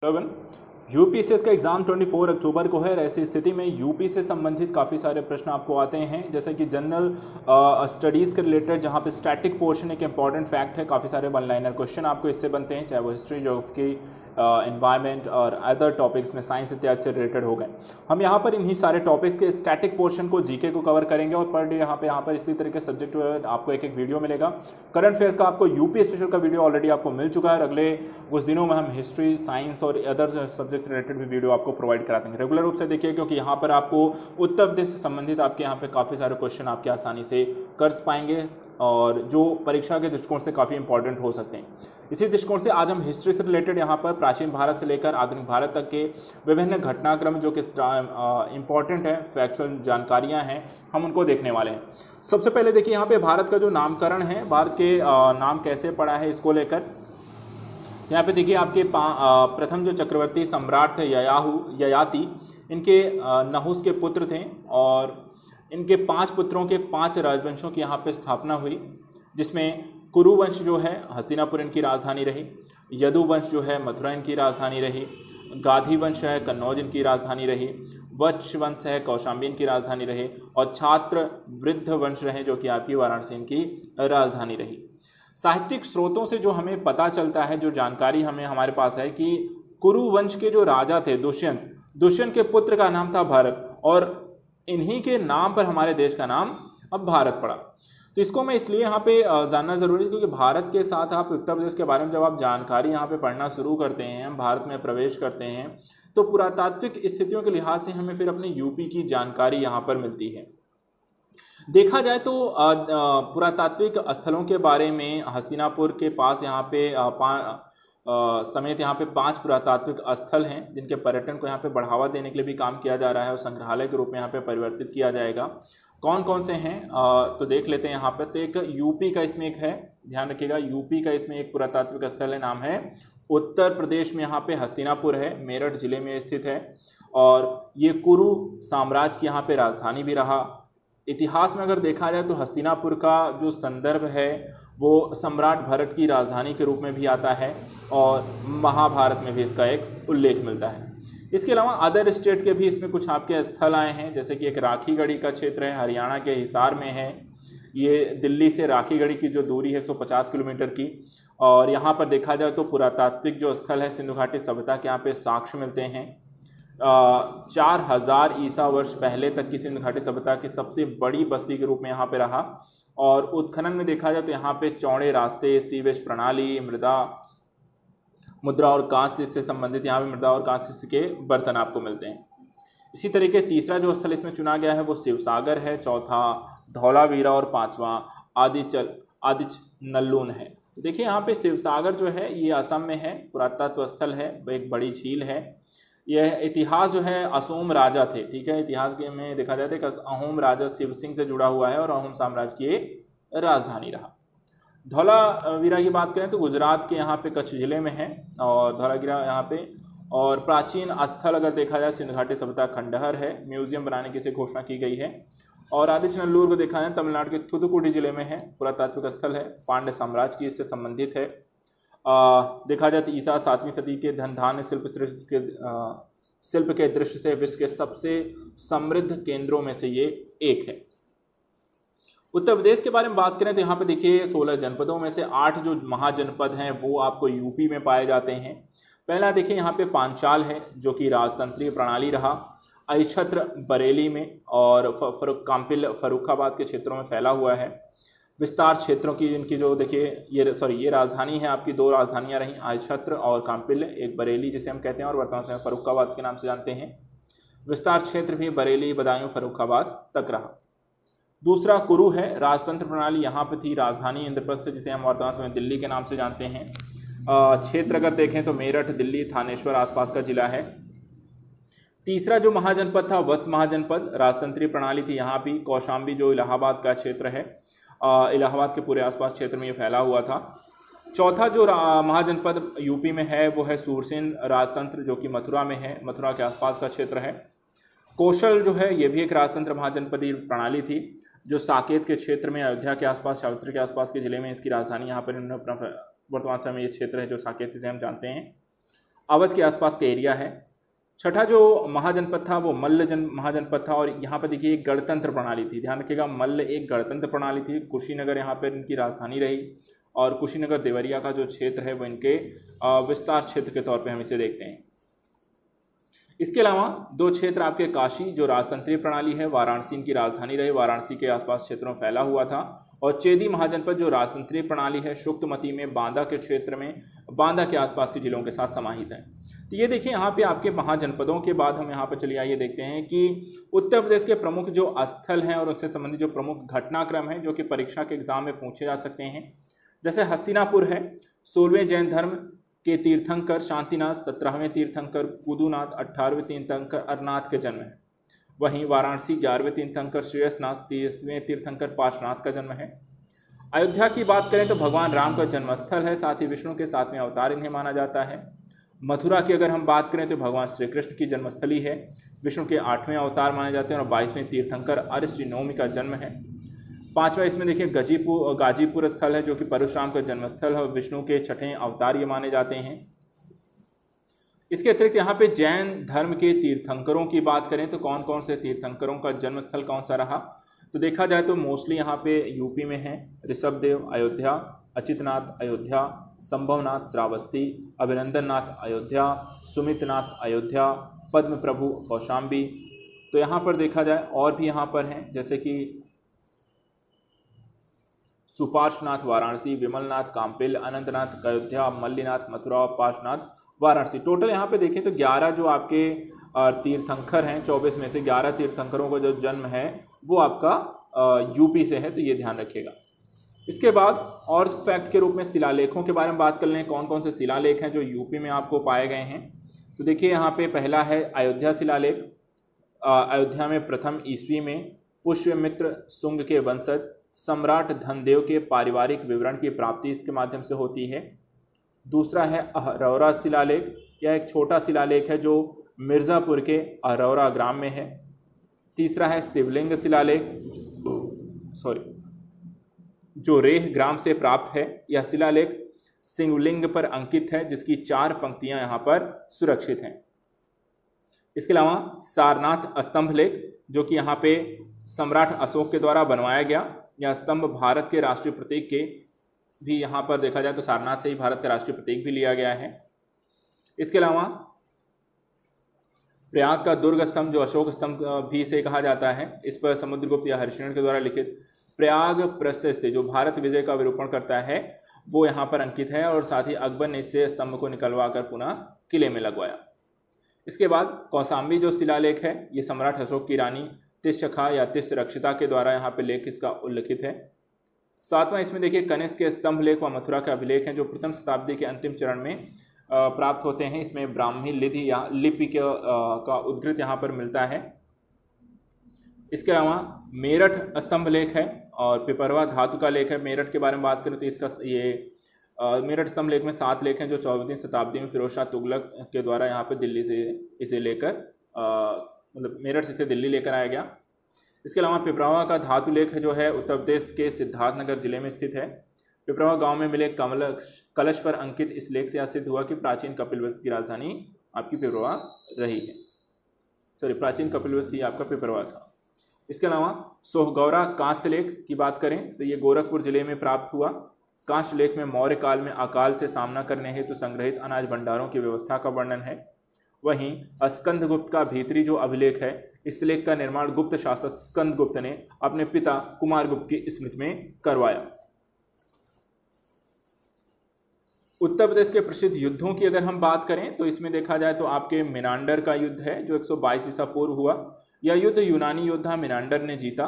11 UPSC का exam 24 अक्टूबर को है। ऐसी स्थिति में यूपी से संबंधित काफ़ी सारे प्रश्न आपको आते हैं, जैसे कि जनरल स्टडीज़ के रिलेटेड, जहाँ पे स्टैटिक पोर्शन एक इंपॉर्टेंट फैक्ट है। काफ़ी सारे वन लाइनर क्वेश्चन आपको इससे बनते हैं, चाहे वो हिस्ट्री, ज्योग्राफी, एनवायरनमेंट और अदर टॉपिक्स में साइंस इत्यादि से रिलेटेड हो गए। हम यहाँ पर इन्हीं सारे टॉपिक के स्टैटिक पोर्शन को जीके को कवर करेंगे और पर डे यहाँ पर इसी तरीके से सब्जेक्ट आपको एक वीडियो मिलेगा। करंट अफेयर्स का आपको यूपी स्पेशल का वीडियो ऑलरेडी आपको मिल चुका है। अगले कुछ दिनों में हम हिस्ट्री, साइंस और अदर सब्जेक्ट रिलेटेड भी वीडियो आपको प्रोवाइड करा देंगे। रेगुलर रूप से देखिए, क्योंकि यहाँ पर आपको उत्तर प्रदेश से संबंधित आपके यहाँ पे काफ़ी सारे क्वेश्चन आपके आसानी से कर पाएंगे और जो परीक्षा के दृष्टिकोण से काफ़ी इंपॉर्टेंट हो सकते हैं। इसी दृष्टिकोण से आज हम हिस्ट्री से रिलेटेड यहाँ पर प्राचीन भारत से लेकर आधुनिक भारत तक के विभिन्न घटनाक्रम जो कि इंपॉर्टेंट है, फैक्चुअल जानकारियाँ हैं, हम उनको देखने वाले हैं। सबसे पहले देखिए यहाँ पे भारत का जो नामकरण है, भारत के नाम कैसे पड़ा है इसको लेकर यहाँ पे देखिए आपके प्रथम जो चक्रवर्ती सम्राट थे ययाति, इनके नहुस के पुत्र थे और इनके 5 पुत्रों के 5 राजवंशों की यहाँ पे स्थापना हुई, जिसमें कुरु वंश जो है हस्तिनापुर इनकी राजधानी रही, यदु वंश जो है मथुरा इनकी राजधानी रही, गाधी वंश है कन्नौज इनकी राजधानी रही, वत्स वंश है कौशाम्बी इनकी राजधानी रही और छात्र वृद्ध वंश रहे जो कि आपकी वाराणसी इनकी राजधानी रही। साहित्यिक स्रोतों से जो हमें पता चलता है, जो जानकारी हमें हमारे पास है कि कुरु वंश के जो राजा थे दुष्यंत के पुत्र का नाम था भरत और इन्हीं के नाम पर हमारे देश का नाम अब भारत पड़ा। तो इसको मैं इसलिए यहाँ पे जानना ज़रूरी है क्योंकि भारत के साथ आप उत्तर प्रदेश के बारे में जब आप जानकारी यहाँ पे पढ़ना शुरू करते हैं, भारत में प्रवेश करते हैं, तो पुरातात्विक स्थितियों के लिहाज से हमें फिर अपने यूपी की जानकारी यहाँ पर मिलती है। देखा जाए तो पुरातात्विक स्थलों के बारे में हस्तिनापुर के पास यहाँ पे समेत यहाँ पे 5 पुरातात्विक स्थल हैं जिनके पर्यटन को यहाँ पे बढ़ावा देने के लिए भी काम किया जा रहा है और संग्रहालय के रूप में यहाँ पे परिवर्तित किया जाएगा। कौन कौन से हैं तो देख लेते हैं यहाँ पर। तो एक यूपी का इसमें एक है, ध्यान रखिएगा, यूपी का इसमें एक पुरातात्विक स्थल है, नाम है उत्तर प्रदेश में यहाँ पे हस्तिनापुर है, मेरठ जिले में स्थित है और ये कुरु साम्राज्य की यहाँ पे राजधानी भी रहा। इतिहास में अगर देखा जाए तो हस्तिनापुर का जो संदर्भ है वो सम्राट भरत की राजधानी के रूप में भी आता है और महाभारत में भी इसका एक उल्लेख मिलता है। इसके अलावा अदर स्टेट के भी इसमें कुछ आपके स्थल आए हैं, जैसे कि एक राखीगढ़ी का क्षेत्र है, हरियाणा के हिसार में है। ये दिल्ली से राखीगढ़ी की जो दूरी है 150 किलोमीटर की और यहाँ पर देखा जाए तो पुरातात्विक जो स्थल है सिंधु घाटी सभ्यता के यहाँ पे साक्ष्य मिलते हैं। 4000 ईसा वर्ष पहले तक की सिंधु घाटी सभ्यता की सबसे बड़ी बस्ती के रूप में यहाँ पे रहा और उत्खनन में देखा जाए तो यहाँ पे चौड़े रास्ते, सीवेज प्रणाली, मुद्रा और कांस्य से संबंधित यहाँ पे मुद्रा और कांस्य के बर्तन आपको मिलते हैं। इसी तरीके तीसरा जो स्थल इसमें चुना गया है वो शिवसागर है, चौथा धौलावीरा और 5वां आदिच नल्लून है। तो देखिए यहाँ पे शिवसागर जो है ये असम में है, पुरातत्व स्थल है, एक बड़ी झील है। यह इतिहास जो है अशोम राजा थे, ठीक है, इतिहास के में देखा जाए तो अहोम राजा शिव सिंह से जुड़ा हुआ है और अहोम साम्राज्य की राजधानी रहा। धौलावीरा की बात करें तो गुजरात के यहाँ पे कच्छ जिले में है और धौलावीरा यहाँ पे। और प्राचीन स्थल अगर देखा जाए सिंधु घाटी सभ्यता खंडहर है, म्यूजियम बनाने की इसे घोषणा की गई है। और आदिचनल्लूर को देखा जाए तमिलनाडु के थुथुकुडी जिले में है, पुरातात्विक स्थल है, पांड्य साम्राज्य की इससे संबंधित है। देखा जाए तो ईसा 7वीं सदी के धनधान्य शिल्प के दृश्य से विश्व के सबसे समृद्ध केंद्रों में से ये एक है। उत्तर प्रदेश के बारे में बात करें तो यहाँ पे देखिए 16 जनपदों में से 8 जो महाजनपद हैं वो आपको यूपी में पाए जाते हैं। पहला देखिए यहाँ पे पांचाल है जो कि राजतंत्रीय प्रणाली रहा, अहिछत्र बरेली में और काम्पिल फर्रुखाबाद के क्षेत्रों में फैला हुआ है। विस्तार क्षेत्रों की इनकी जो देखिए ये राजधानी है, आपकी 2 राजधानियाँ रहीं, अहिछत्र और काम्पिल, एक बरेली जिसे हम कहते हैं और वर्तमान समय फर्रुखाबाद के नाम से जानते हैं। विस्तार क्षेत्र भी बरेली, बदायूं, फर्रुखाबाद तक रहा। दूसरा कुरु है, राजतंत्र प्रणाली यहाँ पर थी, राजधानी इंद्रप्रस्थ जिसे हम वर्तमान समय दिल्ली के नाम से जानते हैं। क्षेत्र अगर देखें तो मेरठ, दिल्ली, थानेश्वर आसपास का जिला है। तीसरा जो महाजनपद था वत्स महाजनपद, राजतंत्रीय प्रणाली थी यहाँ भी। कौशाम्बी जो इलाहाबाद का क्षेत्र है, इलाहाबाद के पूरे आसपास क्षेत्र में ये फैला हुआ था। चौथा जो महाजनपद यूपी में है वो है सूरसेन राजतंत्र जो कि मथुरा में है, मथुरा के आसपास का क्षेत्र है। कौशल जो है ये भी एक राजतंत्र महाजनपदीय प्रणाली थी जो साकेत के क्षेत्र में, अयोध्या के आसपास, सावित्री के आसपास के जिले में इसकी राजधानी यहाँ पर वर्तमान समय ये क्षेत्र है जो साकेत से हम जानते हैं। अवध के आसपास का एरिया है। छठा जो महाजनपद था वो मल्ल महाजनपद था, और यहाँ पर देखिए एक गणतंत्र प्रणाली थी। ध्यान रखिएगा, मल्ल एक गणतंत्र प्रणाली थी। कुशीनगर यहाँ पर इनकी राजधानी रही, और कुशीनगर देवरिया का जो क्षेत्र है वो इनके विस्तार क्षेत्र के तौर पे हम इसे देखते हैं। इसके अलावा दो क्षेत्र आपके, काशी जो राजतंत्रीय प्रणाली है, वाराणसी इनकी राजधानी रही, वाराणसी के आसपास क्षेत्रों में फैला हुआ था। और चेदी महाजनपद जो राजतंत्रीय प्रणाली है, शुक्तमती में बांदा के क्षेत्र में, बांदा के आसपास के जिलों के साथ समाहित है। तो ये देखिए यहाँ पे आपके महाजनपदों के बाद हम यहाँ पर चलिए आइए देखते हैं कि उत्तर प्रदेश के प्रमुख जो स्थल हैं और उनसे संबंधित जो प्रमुख घटनाक्रम हैं जो कि परीक्षा के एग्जाम में पूछे जा सकते हैं। जैसे हस्तिनापुर है, 16वें जैन धर्म के तीर्थंकर शांतिनाथ, 17वें तीर्थंकर कुदुनाथ, 18वें तीर्थंकर अरनाथ के जन्म है। वहीं वाराणसी 11वें तीर्थंकर श्रेयसनाथ, 30वें तीर्थंकर पार्श्वनाथ का जन्म है। अयोध्या की बात करें तो भगवान राम का जन्मस्थल है, साथ ही विष्णु के 7वें अवतार इन्हें माना जाता है। मथुरा की अगर हम बात करें तो भगवान श्री कृष्ण की जन्मस्थली है, विष्णु के 8वें अवतार माने जाते हैं, और 22वें तीर्थंकर अरिष्ट नवमी का जन्म है। पांचवा इसमें देखिए गाजीपुर स्थल है जो कि परशुराम का जन्मस्थल है, और विष्णु के 6ठे अवतार ये माने जाते हैं। इसके अतिरिक्त यहाँ पे जैन धर्म के तीर्थंकरों की बात करें तो कौन कौन से तीर्थंकरों का जन्मस्थल कौन सा रहा, तो देखा जाए तो मोस्टली यहाँ पे यूपी में है ऋषभदेव अयोध्या, अचितनाथ अयोध्या, संभवनाथ श्रावस्ती, अभिनंदननाथ अयोध्या, सुमितनाथ अयोध्या, पद्म प्रभु कौशाम्बी। तो यहाँ पर देखा जाए और भी यहाँ पर हैं, जैसे कि सुपार्श्वनाथ वाराणसी, विमलनाथ काम्पिल, अनंतनाथ अयोध्या, मल्लीनाथ मथुरा, पार्श्वनाथ वाराणसी। टोटल यहाँ पे देखें तो 11 जो आपके तीर्थंकर हैं, 24 में से 11 तीर्थंकरों का जो जन्म है वो आपका यूपी से है, तो ये ध्यान रखिएगा। इसके बाद और फैक्ट के रूप में शिलालेखों के बारे में बात कर लें, कौन कौन से शिलालेख हैं जो यूपी में आपको पाए गए हैं। तो देखिए यहाँ पे पहला है अयोध्या शिलालेख। अयोध्या में प्रथम ईस्वी में पुष्यमित्र सुंग के वंशज सम्राट धनदेव के पारिवारिक विवरण की प्राप्ति इसके माध्यम से होती है। दूसरा है अहरौरा शिलालेख, यह एक छोटा शिलालेख है जो मिर्ज़ापुर के अहरौरा ग्राम में है। तीसरा है शिवलिंग शिलालेख, जो रेह ग्राम से प्राप्त है। यह शिलालेख शिवलिंग पर अंकित है जिसकी 4 पंक्तियां यहाँ पर सुरक्षित हैं। इसके अलावा सारनाथ स्तंभ लेख जो कि यहाँ पे सम्राट अशोक के द्वारा बनवाया गया। यह स्तंभ भारत के राष्ट्रीय प्रतीक के भी यहाँ पर देखा जाए तो सारनाथ से ही भारत का राष्ट्रीय प्रतीक भी लिया गया है। इसके अलावा प्रयाग का दुर्ग स्तंभ जो अशोक स्तंभ भी से कहा जाता है, इस पर समुद्रगुप्त या हरिश्चंद्र के द्वारा लिखित प्रयाग प्रशस्त जो भारत विजय का विरूपण करता है वो यहाँ पर अंकित है, और साथ ही अकबर ने इससे स्तंभ को निकलवा कर पुनः किले में लगवाया। इसके बाद कौशाम्बी जो शिलालेख है ये सम्राट अशोक की रानी तिष्ठखा या तिष्ठरक्षिता के द्वारा यहाँ पे लेख इसका उल्लिखित है। सातवां इसमें देखिए कनिष्क के स्तंभ लेख व मथुरा के अभिलेख हैं जो प्रथम शताब्दी के अंतिम चरण में प्राप्त होते हैं। इसमें ब्राह्मी लिपि या लिपि का उद्गृत यहाँ पर मिलता है। इसके अलावा मेरठ स्तंभ लेख है और पिपरवा धातु का लेख है। मेरठ के बारे में बात करें तो इसका मेरठ स्तंभ लेख में 7 लेख हैं जो 14वीं शताब्दी में फिरोज शाह तुगलक के द्वारा यहाँ पे दिल्ली से इसे लेकर मतलब मेरठ से इसे दिल्ली लेकर आया गया। इसके अलावा पिपरावा का धातु लेख जो है उत्तर प्रदेश के सिद्धार्थनगर जिले में स्थित है। पिपरावा गांव में मिले कलश पर अंकित इस लेख से यह सिद्ध हुआ कि प्राचीन कपिलवस्तु की राजधानी आपकी पिपरावा रही है। प्राचीन कपिलवस्तु ही आपका पिपरावा था। इसके अलावा सोहगौरा कांस्य लेख की बात करें तो ये गोरखपुर जिले में प्राप्त हुआ। कांस्य लेख में मौर्य काल में अकाल से सामना करने हेतु संग्रहित अनाज भंडारों की व्यवस्था का वर्णन है। वहीं स्कंदगुप्त का भीतरी जो अभिलेख है, इस लेख का निर्माण गुप्त शासक स्कंदगुप्त ने अपने पिता कुमारगुप्त की स्मृति में करवाया। उत्तर प्रदेश के प्रसिद्ध युद्धों की अगर हम बात करें तो इसमें देखा जाए तो आपके मिनांडर का युद्ध है जो 122 ईसा पूर्व हुआ। यह युद्ध यूनानी योद्धा मिनांडर ने जीता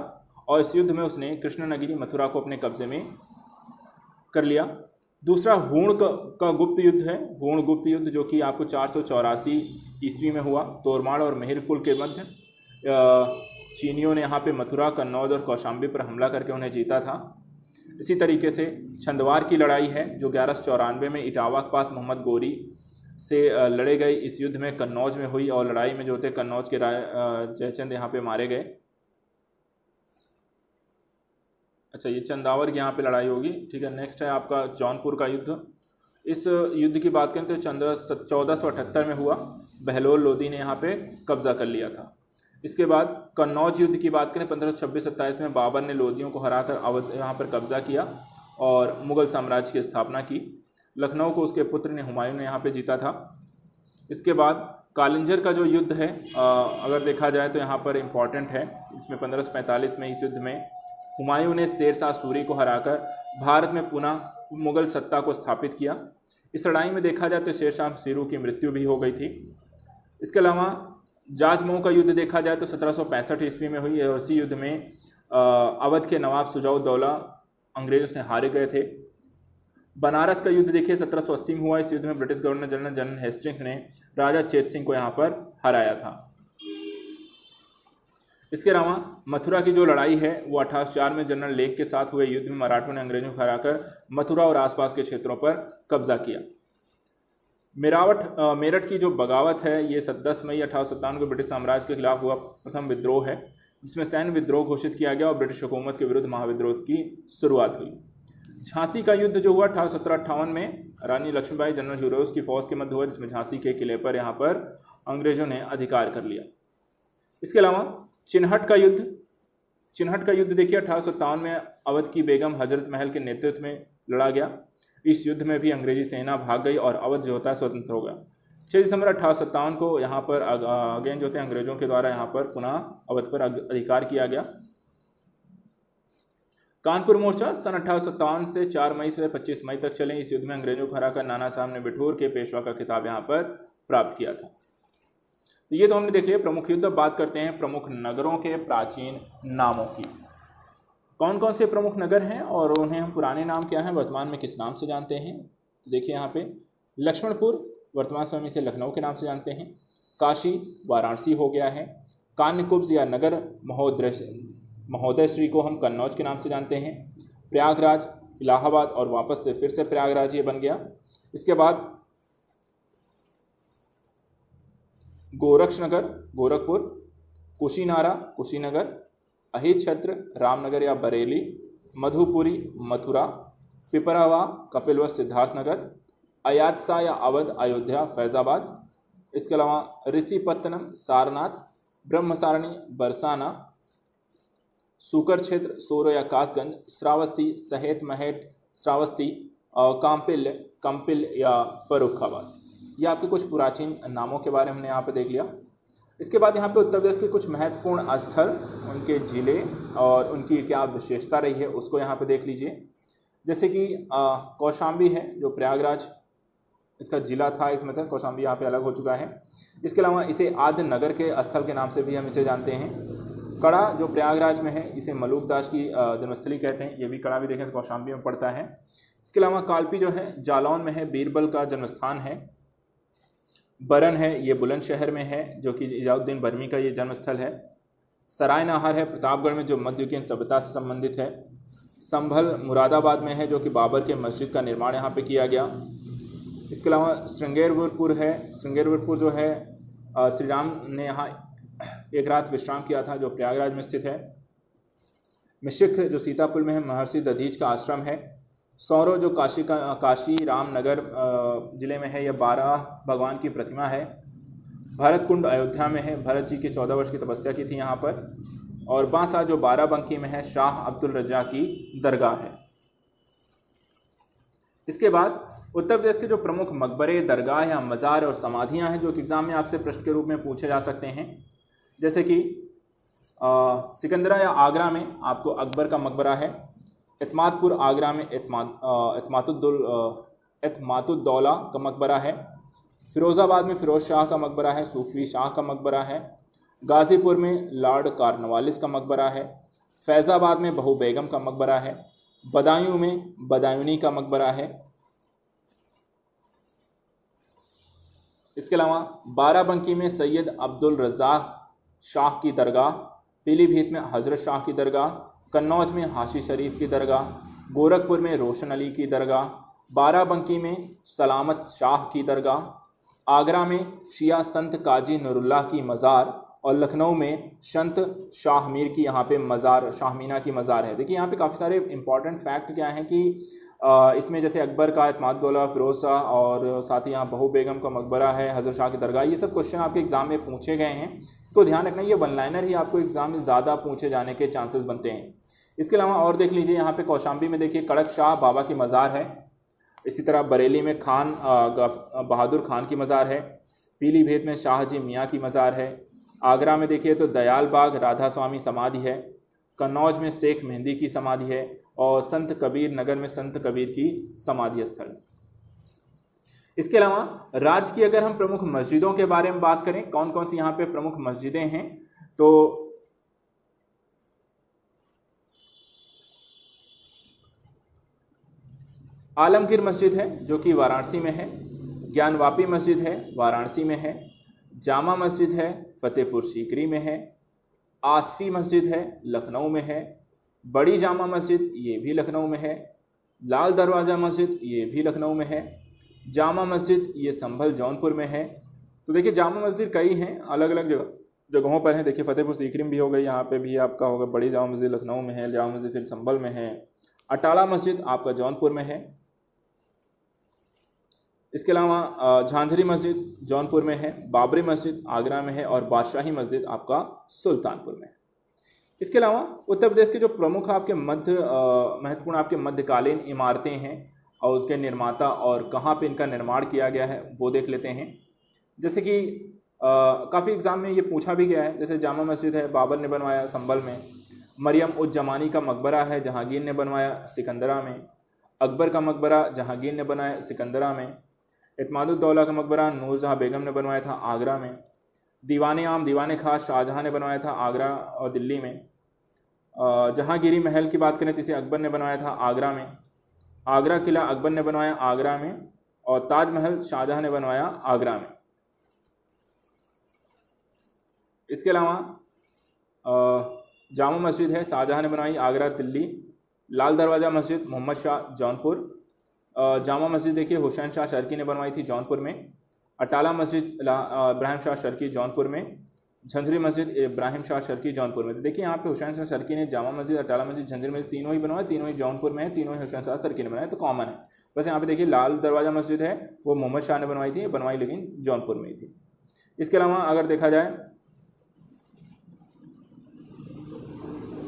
और इस युद्ध में उसने कृष्णनगरी मथुरा को अपने कब्जे में कर लिया। दूसरा हूण का गुप्त युद्ध है, हूण गुप्त युद्ध जो कि आपको 484 ईस्वी में हुआ। तोरमाड़ और मेहरकुल के मध्य चीनियों ने यहाँ पे मथुरा, कन्नौज और कौशाम्बी पर हमला करके उन्हें जीता था। इसी तरीके से छंदवार की लड़ाई है जो 1194 में इटावा के पास मोहम्मद गोरी से लड़े गए। इस युद्ध में कन्नौज में हुई और लड़ाई में जो थे कन्नौज के जयचंद यहाँ पे मारे गए। अच्छा, ये चंदावर की यहाँ पे लड़ाई होगी, ठीक है। नेक्स्ट है आपका जौनपुर का युद्ध। इस युद्ध की बात करें तो 1478 में हुआ, बहलोल लोदी ने यहाँ पे कब्जा कर लिया था। इसके बाद कन्नौज युद्ध की बात करें 1526-27 में बाबर ने लोदियों को हराकर अवध यहाँ पर कब्जा किया और मुगल साम्राज्य की स्थापना की। लखनऊ को उसके पुत्र ने हुमायूं ने यहाँ पे जीता था। इसके बाद कालिंजर का जो युद्ध है अगर देखा जाए तो यहाँ पर इम्पॉर्टेंट है। इसमें 1545 में इस युद्ध में हुमायूं ने शेर शाह सूरी को हराकर भारत में पुनः मुगल सत्ता को स्थापित किया। इस लड़ाई में देखा जाए तो शेर शाह सूरी की मृत्यु भी हो गई थी। इसके अलावा जाजमऊ का युद्ध देखा जाए तो 1765 ईस्वी में हुई और इसी युद्ध में अवध के नवाब सुजाउद्दौला अंग्रेजों से हारे गए थे। बनारस का युद्ध देखिए 1780 में हुआ। इस युद्ध में ब्रिटिश गवर्नर जनरल हेस्टिंग्स ने राजा चेत सिंह को यहाँ पर हराया था। इसके अलावा मथुरा की जो लड़ाई है वो 1804 में जनरल लेक के साथ हुए युद्ध में मराठों ने अंग्रेजों को हराकर मथुरा और आसपास के क्षेत्रों पर कब्जा किया। मेरठ की जो बगावत है ये 10 मई 1857 को ब्रिटिश साम्राज्य के खिलाफ हुआ प्रथम विद्रोह है, जिसमें सैन्य विद्रोह घोषित किया गया और ब्रिटिश हुकूमत के विरुद्ध महाविद्रोह की शुरुआत हुई। झांसी का युद्ध जो हुआ 1857 में रानी लक्ष्मीबाई जनरल ह्यूरोज की फौज के मध्य हुआ, जिसमें झांसी के किले पर यहाँ पर अंग्रेजों ने अधिकार कर लिया। इसके अलावा चिन्हट का युद्ध देखिए 1857 में अवध की बेगम हजरत महल के नेतृत्व में लड़ा गया। इस युद्ध में भी अंग्रेजी सेना भाग गई और अवध जो होता है स्वतंत्र हो गया। 6 दिसंबर 1857 को यहाँ पर अगेन जो थे अंग्रेजों के द्वारा यहाँ पर पुनः अवध पर अधिकार किया गया। कानपुर मोर्चा सन 1857 से 4 मई से 25 मई तक चले। इस युद्ध में अंग्रेजों को हराकर नाना साहब ने बिठूर के पेशवा का खिताब यहाँ पर प्राप्त किया था। तो ये तो हमने देख लिया प्रमुख युद्ध। अब बात करते हैं प्रमुख नगरों के प्राचीन नामों की। कौन कौन से प्रमुख नगर हैं और उन्हें हम पुराने नाम क्या हैं, वर्तमान में किस नाम से जानते हैं। तो देखिए यहाँ पे लक्ष्मणपुर वर्तमान समय में इसे लखनऊ के नाम से जानते हैं। काशी वाराणसी हो गया है। कान्यकुब्ज या नगर महोदय श्री को हम कन्नौज के नाम से जानते हैं। प्रयागराज इलाहाबाद और वापस से फिर से प्रयागराज ये बन गया। इसके बाद गोरक्षनगर गोरखपुर, कुशीनारा कुशीनगर, अहिच्छत्र रामनगर या बरेली, मधुपुरी मथुरा, पिपरावा कपिलवस्त सिद्धार्थनगर, अयातसा या अवध अयोध्या फैज़ाबाद। इसके अलावा ऋषिपत्तनम सारनाथ, ब्रह्मसारणी बरसाना, सूकर क्षेत्र सोरो या कासगंज, श्रावस्ती सहेत महेट श्रावस्ती, कंपिल या फर्रुखाबाद। ये आपके कुछ प्राचीन नामों के बारे में हमने यहाँ पे देख लिया। इसके बाद यहाँ पे उत्तर प्रदेश के कुछ महत्वपूर्ण स्थल, उनके ज़िले और उनकी क्या विशेषता रही है उसको यहाँ पे देख लीजिए। जैसे कि कौशाम्बी है जो प्रयागराज इसका ज़िला था, इसमें था कौशाम्बी यहाँ पे अलग हो चुका है। इसके अलावा इसे आद्य नगर के स्थल के नाम से भी हम इसे जानते हैं। कड़ा जो प्रयागराज में है इसे मलूक दास की जन्मस्थली कहते हैं। ये भी कड़ा भी देखें तो कौशाम्बी में पड़ता है। इसके अलावा कालपी जो है जालौन में है, बीरबल का जन्मस्थान है। बरन है ये बुलंदशहर में है जो कि इजाउद्दीन बर्मी का ये जन्मस्थल है। सराय नाहर है प्रतापगढ़ में जो मध्ययुगीन सभ्यता से संबंधित है। संभल मुरादाबाद में है जो कि बाबर के मस्जिद का निर्माण यहाँ पे किया गया। इसके अलावा श्रृंगेरपुर है। श्रृंगेरपुर जो है श्री राम ने यहाँ एक रात विश्राम किया था जो प्रयागराज में स्थित है। मिश्रिख जो सीतापुर में है महर्षि दधीच का आश्रम है। सौरो जो काशी रामनगर जिले में है, यह 12 भगवान की प्रतिमा है। भरत कुंड अयोध्या में है, भरत जी की 14 वर्ष की तपस्या की थी यहाँ पर। और बांसा जो बाराबंकी में है, शाह अब्दुल रजा की दरगाह है। इसके बाद उत्तर प्रदेश के जो प्रमुख मकबरे दरगाह या मज़ार और समाधियाँ हैं जो कि एग्ज़ाम में आपसे प्रश्न के रूप में पूछे जा सकते हैं। जैसे कि सिकंदरा या आगरा में आपको अकबर का मकबरा है। एतमादपुर आगरा में एतमातुद्दौला का मकबरा है। फिरोज़ाबाद में फ़िरोज़ शाह का मकबरा है। सूफी शाह का मकबरा है। गाज़ीपुर में लॉर्ड कार्नवालिस का मकबरा है। फैज़ाबाद में बहू बेगम का मकबरा है। बदायूं में बदायूनी का मकबरा है। इसके अलावा बाराबंकी में सैयद अब्दुल रज़ाक शाह की दरगाह, पीलीभीत में हज़रत शाह की दरगाह, कन्नौज में हाशी शरीफ की दरगाह, गोरखपुर में रोशन अली की दरगाह, बाराबंकी में सलामत शाह की दरगाह, आगरा में शिया संत काजी नूरुल्लाह की मज़ार और लखनऊ में संत शाहमीर की यहाँ पे मज़ार शाहमीना की मज़ार है। देखिए यहाँ पे काफ़ी सारे इंपॉर्टेंट फैक्ट क्या हैं कि इसमें जैसे अकबर का इत्माद-उद-दौला, फिरोज शाह और साथ ही यहाँ बहू बेगम का मकबरा है, हज़रत शाह की दरगाह, ये सब क्वेश्चन आपके एग्जाम में पूछे गए हैं। तो ध्यान रखना ये वन लाइनर ही आपको एग्जाम में ज़्यादा पूछे जाने के चांसेस बनते हैं। इसके अलावा और देख लीजिए यहाँ पे कौशाम्बी में देखिए कड़क शाह बाबा की मज़ार है। इसी तरह बरेली में खान बहादुर खान की मज़ार है। पीलीभीत में शाहजी मियाँ की मज़ार है। आगरा में देखिए तो दयाल बाग राधा स्वामी समाधि है। कन्नौज में शेख मेहंदी की समाधि है और संत कबीर नगर में संत कबीर की समाधि स्थल है। इसके अलावा राज्य की अगर हम प्रमुख मस्जिदों के बारे में बात करें, कौन कौन सी यहाँ पे प्रमुख मस्जिदें हैं, तो आलमगीर मस्जिद है जो कि वाराणसी में है। ज्ञानवापी मस्जिद है वाराणसी में है। जामा मस्जिद है फतेहपुर सीकरी में है। आसफी मस्जिद है लखनऊ में है। बड़ी जामा मस्जिद ये भी लखनऊ में है। लाल दरवाज़ा मस्जिद ये भी लखनऊ में है। जामा मस्जिद ये संभल जौनपुर में है। तो देखिए जामा मस्जिद कई हैं, अलग अलग जगहों पर हैं। देखिए फतेहपुर सीकरी में भी हो गई, यहाँ पे भी आपका होगा। बड़ी जामा मस्जिद लखनऊ में है, जामा मस्जिद फिर संभल में है। अटाला मस्जिद आपका जौनपुर में है। इसके अलावा झांझरी मस्जिद जौनपुर में है। बाबरी मस्जिद आगरा में है और बादशाही मस्जिद आपका सुल्तानपुर में है। इसके अलावा उत्तर प्रदेश के जो प्रमुख आपके महत्वपूर्ण आपके मध्यकालीन इमारतें हैं और उसके निर्माता और कहाँ पे इनका निर्माण किया गया है वो देख लेते हैं। जैसे कि काफ़ी एग्ज़ाम में ये पूछा भी गया है। जैसे जामा मस्जिद है बाबर ने बनवाया संभल में। मरियम उज जमानी का मकबरा है जहांगीर ने बनवाया सिकंदरा में। अकबर का मकबरा जहांगीर ने बनाया सिकंदरा में। इत्माद-उद-दौला का मकबरा नूरजहाँ बेगम ने बनवाया था आगरा में। दीवाने आम दीवाने खास शाहजहाँ ने बनवाया था आगरा और दिल्ली में। जहांगीरी महल की बात करें तो इसे अकबर ने बनवाया था आगरा में। आगरा किला अकबर ने बनवाया आगरा में और ताजमहल शाहजहाँ ने बनवाया आगरा में। इसके अलावा जामा मस्जिद है शाहजहाँ ने बनवाई आगरा दिल्ली। लाल दरवाज़ा मस्जिद मोहम्मद शाह जौनपुर। जामा मस्जिद देखिए हुसैन शाह शर्की ने बनवाई थी जौनपुर में। अटाला मस्जिद इब्राहिम शाह शर्की जौनपुर में। झंझरी मस्जिद इब्राहिम शाह शर्की जौनपुर में। तो देखिए यहाँ पे हुसैन शाह शर्की ने जामा मस्जिद, अटाला मस्जिद, झंझरी मस्जिद तीनों ही बनवाए, तीनों ही जौनपुर में है, तीनों ही हुसैन शाह शर्की ने बनाए, तो कॉमन है। बस यहाँ पे देखिए लाल दरवाज़ा मस्जिद है वो मोहम्मद शाह ने बनवाई थी, बनवाई लेकिन जौनपुर में ही थी। इसके अलावा अगर देखा जाए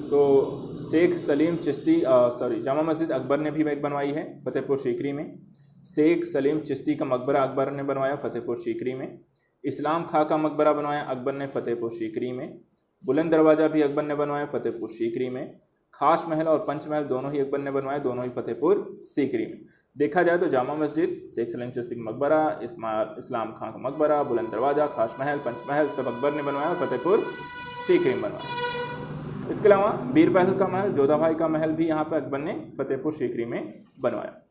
तो शेख सलीम चिश्ती जामा मस्जिद अकबर ने भी एक बनवाई है फतेहपुर सीकरी में। शेख सलीम चिश्ती का मकबरा अकबर ने बनवाया फतेहपुर सीकरी में। इस्लाम खां का मकबरा बनवाया अकबर ने फतेहपुर सीकरी में। बुलंद दरवाज़ा भी अकबर ने बनवाया फतेहपुर सीकरी में। खास महल और पंचमहल दोनों ही अकबर ने बनवाए, दोनों ही फतेहपुर सीकरी में। देखा जाए तो जामा मस्जिद, शेख सलीम चिश्ती का मकबरा, इस्लाम खां का मकबरा, बुलंद दरवाज़ा, खास महल, पंचमहल सब अकबर ने बनवाया, फतेहपुर सीकरी में बनवाया। इसके अलावा बीरबल का महल, जोधाबाई का महल भी यहाँ पे अकबर ने फतेहपुर सीकरी में बनवाया।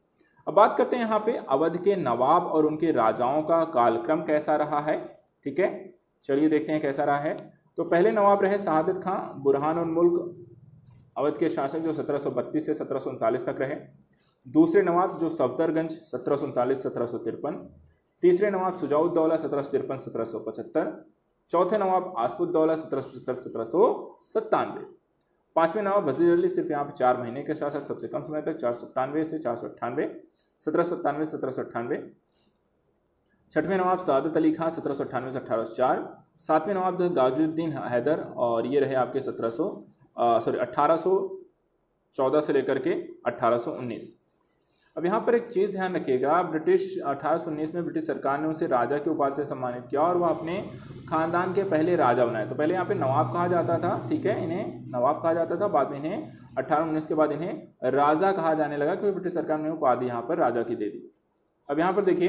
अब बात करते हैं यहाँ पे अवध के नवाब और उनके राजाओं का कालक्रम कैसा रहा है। ठीक है, चलिए देखते हैं कैसा रहा है। तो पहले नवाब रहे शहादत खां बुरहानुल मुल्क, अवध के शासक जो 1732 से 1739 तक रहे। दूसरे नवाब जो सफदरगंज 1739-1753। तीसरे नवाब सुजाउद्दौला 1753-1775। चौथे नवाब आसफुद्दौला 1775-1797। पाँचवें नवाब वजीर अली सिर्फ यहाँ पे 4 महीने के शासक, सबसे कम समय तक 497 से 498, 1797 से 1798। छठवें नवाब सादत अली खां 1798 से 1804। सातवें नवाब गाजुद्दीन हैदर और ये रहे आपके 1814 से लेकर के 1819। अब यहाँ पर एक चीज़ ध्यान रखिएगा, ब्रिटिश 1819 में ब्रिटिश सरकार ने उसे राजा की उपाधि से सम्मानित किया और वह अपने खानदान के पहले राजा बनाए। तो पहले यहाँ पे नवाब कहा जाता था, ठीक है, इन्हें नवाब कहा जाता था, बाद में इन्हें 1819 के बाद इन्हें राजा कहा जाने लगा क्योंकि ब्रिटिश सरकार ने उपाधि यहाँ पर राजा की दे दी। अब यहाँ पर देखिए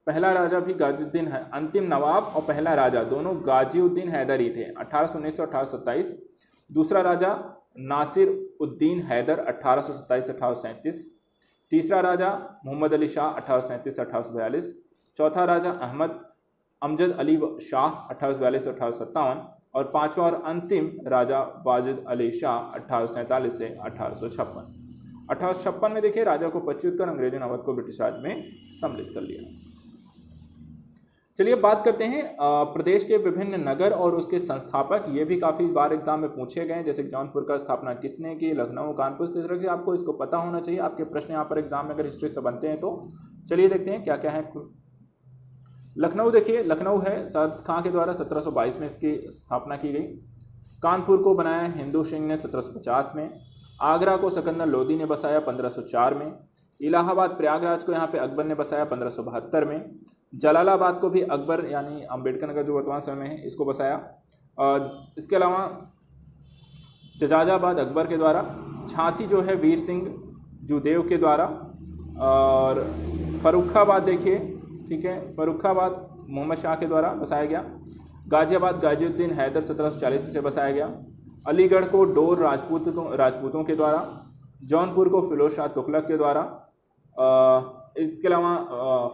पहला राजा भी गाजुद्दीन है, अंतिम नवाब और पहला राजा दोनों गाजीउद्दीन हैदर ही थे 1819 से 1827। दूसरा राजा नासिर उद्दीन हैदर 1827 से 1837। तीसरा राजा मोहम्मद अली शाह 1837 से 1842। चौथा राजा अमजद अली शाह 1842 से 1857 और पांचवा और अंतिम राजा वाजिद अली शाह 1847 से 1856। 1856 में देखिए राजा को पच्युत कर अंग्रेजों ने अवध को ब्रिटिश राज में सम्मिलित कर लिया। चलिए बात करते हैं प्रदेश के विभिन्न नगर और उसके संस्थापक। ये भी काफ़ी बार एग्जाम में पूछे गए हैं, जैसे जौनपुर का स्थापना किसने की, लखनऊ, कानपुर, इस तरह से आपको इसको पता होना चाहिए। आपके प्रश्न यहाँ पर एग्जाम में अगर हिस्ट्री से बनते हैं तो चलिए देखते हैं क्या क्या है। लखनऊ देखिए, लखनऊ है साद खां के द्वारा 1722 में इसकी स्थापना की गई। कानपुर को बनाया हिंदू सिंह ने 1750 में। आगरा को सिकंदर लोदी ने बसाया 1504 में। इलाहाबाद प्रयागराज को यहाँ पे अकबर ने बसाया 1572 में। जलालाबाद को भी अकबर यानी अम्बेडकर नगर जो वर्तमान समय में है इसको बसाया। इसके अलावा जजाजाबाद अकबर के द्वारा, झांसी जो है वीर सिंह जुदेव के द्वारा, और फर्रुखाबाद देखिए, ठीक है, फर्रुखाबाद मोहम्मद शाह के द्वारा बसाया गया। गाजियाबाद गाजिउद्दीन हैदर 1740 में से बसाया गया। अलीगढ़ को डोर राजपूतों के द्वारा। जौनपुर को फिरोज शाह तुगलक के द्वारा। इसके अलावा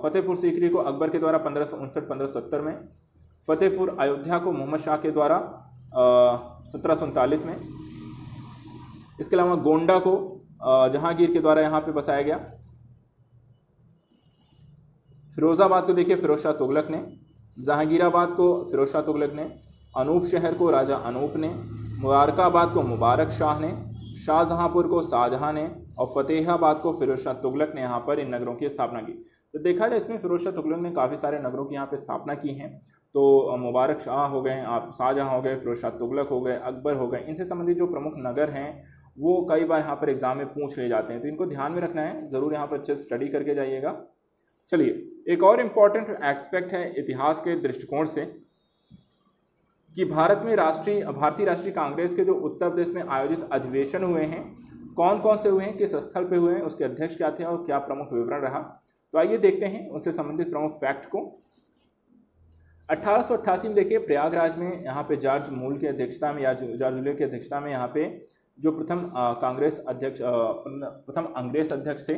फतेहपुर सीकरी को अकबर के द्वारा 1559-1570 में। फतेहपुर अयोध्या को मोहम्मद शाह के द्वारा 1739 में। इसके अलावा गोंडा को जहांगीर के द्वारा यहाँ पे बसाया गया। फिरोजाबाद को देखिए फिरोज शाह तुगलक ने। जहांगीराबाद को फिरोज शाह तुगलक ने। अनूप शहर को राजा अनूप ने। मुबारकाबाद को मुबारक शाह ने। शाहजहांपुर को शाहजहां ने। और फतेहाबाद को फिरोज शाह तुगलक ने यहाँ पर इन नगरों की स्थापना की। तो देखा जाए इसमें फिरोज शाह तुगलक ने काफ़ी सारे नगरों की यहाँ पे स्थापना की है। तो मुबारक शाह हो गए, आप शाहजहां हो गए, फिरोज शाह तुगलक हो गए, अकबर हो गए, इनसे संबंधित जो प्रमुख नगर हैं वो कई बार यहाँ पर एग्जाम में पूछ लिए जाते हैं, तो इनको ध्यान में रखना है, ज़रूर यहाँ पर अच्छे स्टडी करके जाइएगा। चलिए एक और इम्पॉर्टेंट एस्पेक्ट है इतिहास के दृष्टिकोण से कि भारतीय राष्ट्रीय कांग्रेस के जो उत्तर प्रदेश में आयोजित अधिवेशन हुए हैं, कौन कौन से हुए हैं, किस स्थल पे हुए हैं, उसके अध्यक्ष क्या थे और क्या प्रमुख विवरण रहा। तो आइए देखते हैं उनसे संबंधित प्रमुख फैक्ट को। 1888 में देखिए प्रयागराज में यहाँ पे जॉर्ज मूल की अध्यक्षता में या जॉर्ज मूल की अध्यक्षता में यहाँ पे जो प्रथम अंग्रेज अध्यक्ष थे,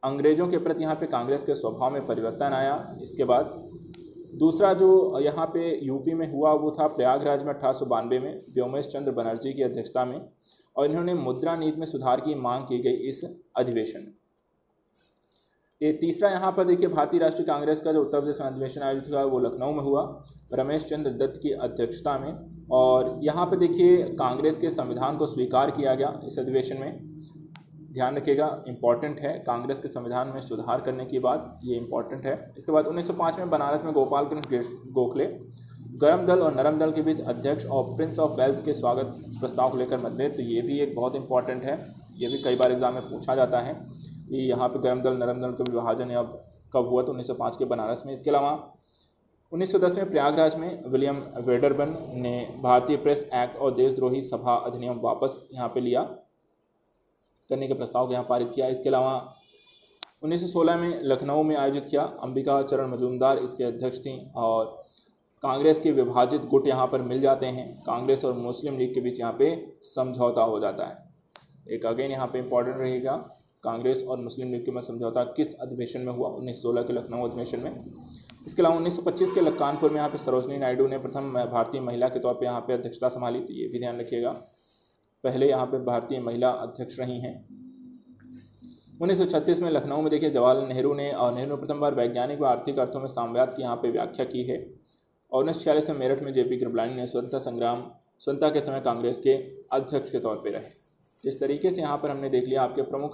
अंग्रेजों के प्रति यहाँ पे कांग्रेस के स्वभाव में परिवर्तन आया। इसके बाद दूसरा जो यहाँ पे यूपी में हुआ वो था प्रयागराज में 1892 में व्योमेश चंद्र बनर्जी की अध्यक्षता में, और इन्होंने मुद्रा नीति में सुधार की मांग की गई इस अधिवेशन में। ये तीसरा यहाँ पर देखिए भारतीय राष्ट्रीय कांग्रेस का जो उत्तर प्रदेश में अधिवेशन आयोजित हुआ वो लखनऊ में हुआ रमेश चंद्र दत्त की अध्यक्षता में, और यहाँ पे देखिए कांग्रेस के संविधान को स्वीकार किया गया इस अधिवेशन में। ध्यान रखिएगा, इंपॉर्टेंट है, कांग्रेस के संविधान में सुधार करने की बात ये इंपॉर्टेंट है। इसके बाद 1905 में बनारस में गोपाल कृष्ण गोखले गर्म दल और नरम दल के बीच अध्यक्ष और प्रिंस ऑफ वेल्स के स्वागत प्रस्ताव को लेकर मतभेद, तो ये भी एक बहुत इंपॉर्टेंट है, ये भी कई बार एग्जाम में पूछा जाता है कि यहाँ पे गर्म दल नरम दल का विभाजन या कब हुआ, तो 1905 के बनारस में। इसके अलावा 1910 में प्रयागराज में विलियम वेडरबर्न ने भारतीय प्रेस एक्ट और देशद्रोही सभा अधिनियम वापस यहाँ पे लिया करने के प्रस्ताव को यहाँ पारित किया। इसके अलावा 1916 में लखनऊ में आयोजित किया, अंबिका चरण मजूमदार इसके अध्यक्ष थीं, और कांग्रेस के विभाजित गुट यहाँ पर मिल जाते हैं, कांग्रेस और मुस्लिम लीग के बीच यहाँ पे समझौता हो जाता है। एक अगेन यहाँ पे इंपॉर्टेंट रहेगा, कांग्रेस और मुस्लिम लीग के में समझौता किस अधिवेशन में हुआ, 1916 के लखनऊ अधिवेशन में। इसके अलावा 1925 के कानपुर में यहाँ पे सरोजनी नायडू ने प्रथम भारतीय महिला के तौर पर यहाँ पे अध्यक्षता संभाली, तो ये भी ध्यान रखिएगा, पहले यहाँ पे भारतीय महिला अध्यक्ष रही हैं। 1936 में लखनऊ में देखिए जवाहरलाल नेहरू ने प्रथम बार वैज्ञानिक व आर्थिक अर्थों में साम्यवाद की यहाँ पे व्याख्या की है। और 1946 में मेरठ में जेपी कृपलानी ने स्वतंत्रता के समय कांग्रेस के अध्यक्ष के तौर पे रहे। इस तरीके से यहाँ पर हमने देख लिया आपके प्रमुख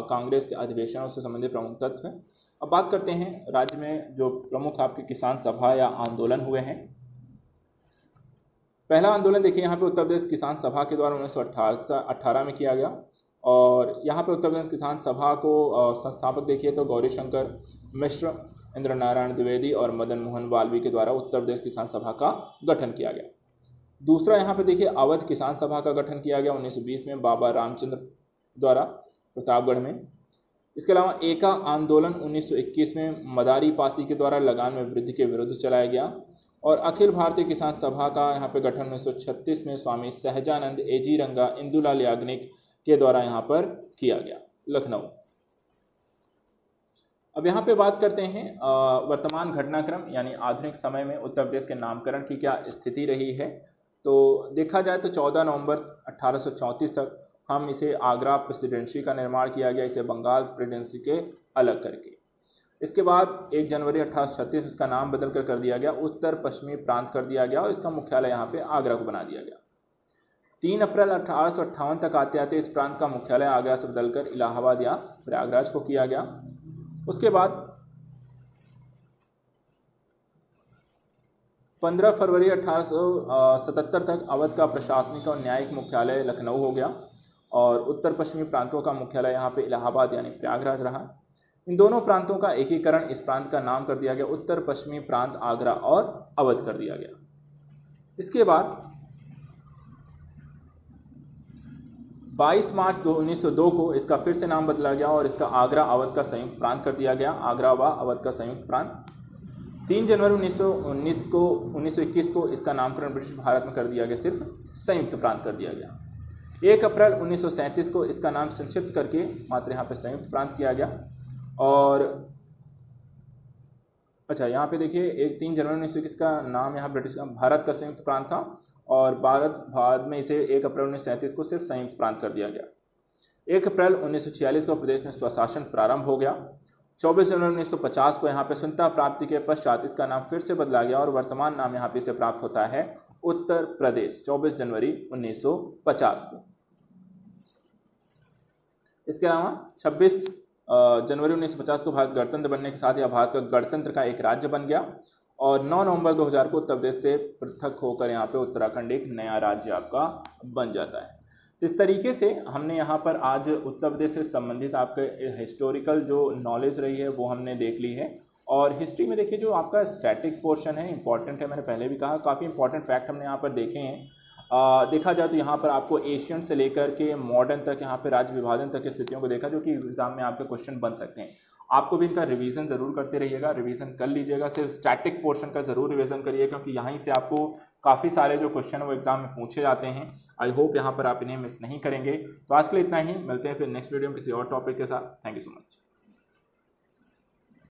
कांग्रेस के अधिवेशनों से संबंधित प्रमुख तत्व। अब बात करते हैं राज्य में जो प्रमुख आपके किसान सभा या आंदोलन हुए हैं। पहला आंदोलन देखिए यहाँ पे उत्तर प्रदेश किसान सभा के द्वारा 1918 में किया गया, और यहाँ पे उत्तर प्रदेश किसान सभा को संस्थापक देखिए तो गौरी शंकर मिश्र, इंद्र नारायण द्विवेदी और मदन मोहन वाल्मीकि के द्वारा उत्तर प्रदेश किसान सभा का गठन किया गया। दूसरा यहाँ पे देखिए अवध किसान सभा का गठन किया गया 1920 में बाबा रामचंद्र द्वारा प्रतापगढ़ में। इसके अलावा एका आंदोलन 1921 में मदारी पासी के द्वारा लगान में वृद्धि के विरुद्ध चलाया गया, और अखिल भारतीय किसान सभा का यहाँ पे गठन 1936 में स्वामी सहजानंद एजी रंगा इंदुलाल याग्निक के द्वारा यहाँ पर किया गया लखनऊ। अब यहाँ पे बात करते हैं वर्तमान घटनाक्रम यानी आधुनिक समय में उत्तर प्रदेश के नामकरण की क्या स्थिति रही है। तो देखा जाए तो 14 नवंबर 1834 तक हम इसे आगरा प्रेसिडेंसी का निर्माण किया गया, इसे बंगाल प्रेसिडेंसी के अलग करके। इसके बाद 1 जनवरी 1836 इसका नाम बदल कर दिया गया उत्तर पश्चिमी प्रांत कर दिया गया और इसका मुख्यालय यहाँ पे आगरा को बना दिया गया। 3 अप्रैल 1858 तक आते आते इस प्रांत का मुख्यालय आगरा से बदलकर इलाहाबाद या प्रयागराज को किया गया। उसके बाद 15 फरवरी 1877 तक अवध का प्रशासनिक और न्यायिक मुख्यालय लखनऊ हो गया और उत्तर पश्चिमी प्रांतों का मुख्यालय यहाँ पे इलाहाबाद यानी प्रयागराज रहा। इन दोनों प्रांतों का एकीकरण इस प्रांत का नाम कर दिया गया उत्तर पश्चिमी प्रांत आगरा और अवध कर दिया गया। इसके बाद 22 मार्च 1902 को इसका फिर से नाम बदला गया और इसका आगरा अवध का संयुक्त प्रांत कर दिया गया, आगरा व अवध का संयुक्त प्रांत। 3 जनवरी 1921 को इसका नामकरण ब्रिटिश भारत में कर दिया गया, सिर्फ संयुक्त प्रांत कर दिया गया। 1 अप्रैल 1937 को इसका नाम संक्षिप्त करके मात्र यहाँ पे संयुक्त प्रांत किया गया। और अच्छा यहाँ पे देखिए 3 जनवरी 1921 का नाम यहाँ ब्रिटिश भारत का संयुक्त प्रांत था और बाद में इसे 1 अप्रैल 1937 को सिर्फ संयुक्त प्रांत कर दिया गया। 1 अप्रैल 1946 को प्रदेश में स्वशासन प्रारंभ हो गया। 24 जनवरी 1950 को यहाँ पे स्वतंत्रता प्राप्ति के पश्चात इसका नाम फिर से बदला गया और वर्तमान नाम यहाँ पे इसे प्राप्त होता है उत्तर प्रदेश 24 जनवरी 1950 को। इसके अलावा 26 जनवरी 1950 को भारत गणतंत्र बनने के साथ यह भारत का गणतंत्र का एक राज्य बन गया और 9 नवंबर 2000 को उत्तर प्रदेश से पृथक होकर यहाँ पे उत्तराखंड एक नया राज्य आपका बन जाता है। तो इस तरीके से हमने यहाँ पर आज उत्तर प्रदेश से संबंधित आपके हिस्टोरिकल जो नॉलेज रही है वो हमने देख ली है। और हिस्ट्री में देखिए जो आपका स्टैटिक पोर्शन है इंपॉर्टेंट है, मैंने पहले भी कहा काफ़ी इंपॉर्टेंट फैक्ट हमने यहाँ पर देखे हैं। देखा जाए तो यहाँ पर आपको एशियन से लेकर के मॉडर्न तक यहाँ पे राज्य विभाजन तक की स्थितियों को देखा जो कि एग्जाम में आपके क्वेश्चन बन सकते हैं। आपको भी इनका रिवीजन ज़रूर करते रहिएगा, रिवीजन कर लीजिएगा, सिर्फ स्टैटिक पोर्शन का ज़रूर रिवीजन करिए क्योंकि यहीं से आपको काफ़ी सारे जो क्वेश्चन है वो एग्जाम में पूछे जाते हैं। आई होप यहाँ पर आप इन्हें मिस नहीं करेंगे। तो आज के लिए इतना ही, मिलते हैं फिर नेक्स्ट वीडियो में किसी और टॉपिक के साथ। Thank you so much.